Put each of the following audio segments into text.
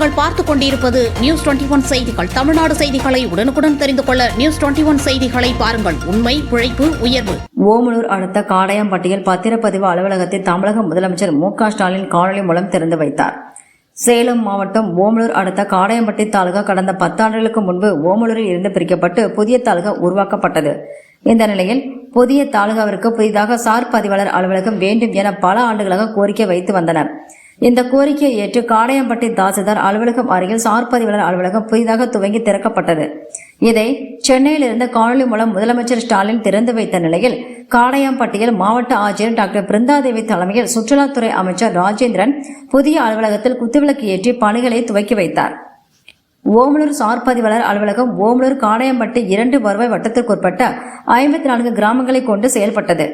நீங்கள் பார்த்துக் கொண்டிருப்பது நியூஸ் 21 செய்திகள். தமிழ்நாடு செய்திகளை உடனுக்குடன் தெரிந்து கொள்ள நியூஸ் 21 செய்திகளை பாருங்கள். உண்மை, உழைப்பு, உயர்வு. ஓமலூர் அடுத்த காடையாம்பட்டியில் பத்திரப்பதிவு அலுவலகத்தை தமிழக முதலமைச்சர் மு.க. ஸ்டாலின் காணொலி மூலம் திறந்து வைத்தார். சேலம் மாவட்டம் ஓமலூர் அடுத்த காடையாம்பட்டி தாலுகா கடந்த 10 ஆண்டுகளுக்கு முன்பு ஓமலூரில் இருந்து பிரிக்கப்பட்டு புதிய தாலுகா உருவாக்கப்பட்டது. இந்த நிலையில் புதிய தாலுகாவிற்கு புதிதாக சார் பதிவாளர் அலுவலகம் வேண்டும் என பல ஆண்டுகளாக கோரிக்கை வைத்து வந்தனர். இந்த கோரிக்கையை ஏற்று காடையாம்பட்டி தாசில்தார் அலுவலகம் அருகில் சார் பதிவாளர் அலுவலகம் புதிதாக துவங்கி திறக்கப்பட்டது. இதை சென்னையில் இருந்த காணொலி மூலம் முதலமைச்சர் ஸ்டாலின் திறந்து வைத்த நிலையில் காடையாம்பட்டியில் மாவட்ட ஆட்சியர் டாக்டர் பிருந்தாதேவி தலைமையில் சுற்றுலாத்துறை அமைச்சர் ராஜேந்திரன் புதிய அலுவலகத்தில் குத்துவிளக்கு ஏற்றி பணிகளை துவக்கி வைத்தார். ஓமலூர் சார் பதிவாளர் அலுவலகம் ஓமலூர் காடையாம்பட்டி 2 வருவாய் வட்டத்திற்குட்பட்ட 54 கிராமங்களை கொண்டு செயல்பட்டது.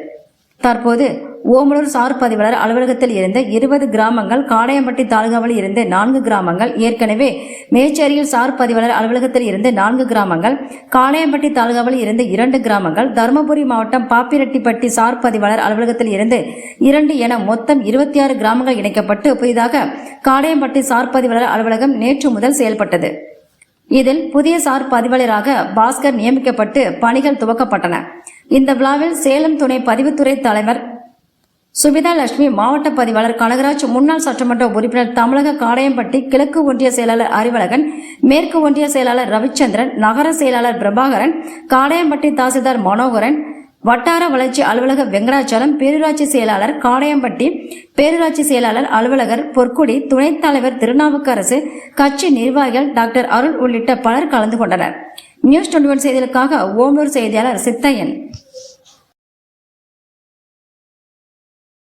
தற்போது ஓமலூர் சார் பதிவாளர் அலுவலகத்தில் இருந்த 20 கிராமங்கள், காடையாம்பட்டி தாலுகாவில் இருந்து 4 கிராமங்கள், ஏற்கனவே மேச்சேரியில் சார் பதிவாளர் அலுவலகத்தில் இருந்து 4 கிராமங்கள், காடையாம்பட்டி தாலுகாவில் இருந்து 2 கிராமங்கள், தருமபுரி மாவட்டம் பாப்பிரெட்டிப்பட்டி சார் பதிவாளர் அலுவலகத்தில் இருந்து 2 என மொத்தம் 26 கிராமங்கள் இணைக்கப்பட்டு புதிதாக காடையாம்பட்டி சார் பதிவாளர் அலுவலகம் நேற்று முதல் செயல்பட்டது. இதில் புதிய சார் பதிவாளராக பாஸ்கர் நியமிக்கப்பட்டு பணிகள் துவக்கப்பட்டன. இந்த விழாவில் சேலம் துணை பதிவுத்துறை தலைவர் சுபிதா லட்சுமி, மாவட்ட பதிவாளர் கனகராஜ், முன்னாள் சட்டமன்ற உறுப்பினர் தமிழக காடையாம்பட்டி கிழக்கு ஒன்றிய செயலாளர் அறிவழகன், மேற்கு ஒன்றிய செயலாளர் ரவிச்சந்திரன், நகர செயலாளர் பிரபாகரன், காடையாம்பட்டி தாசில்தார் மனோகரன், வட்டார வளர்ச்சி அலுவலக வெங்கடாச்சலம், பேரூராட்சி செயலாளர் காடையாம்பட்டி, பேரூராட்சி செயலாளர் அலுவலகர் பொற்குடி, துணைத் தலைவர் திருநாவுக்கரசு, கட்சி நிர்வாகிகள் டாக்டர் அருள் உள்ளிட்ட பலர் கலந்து கொண்டனர். நியூஸ் 21 செய்திகளுக்காக ஓமலூர் செய்தியாளர் சித்தையன்.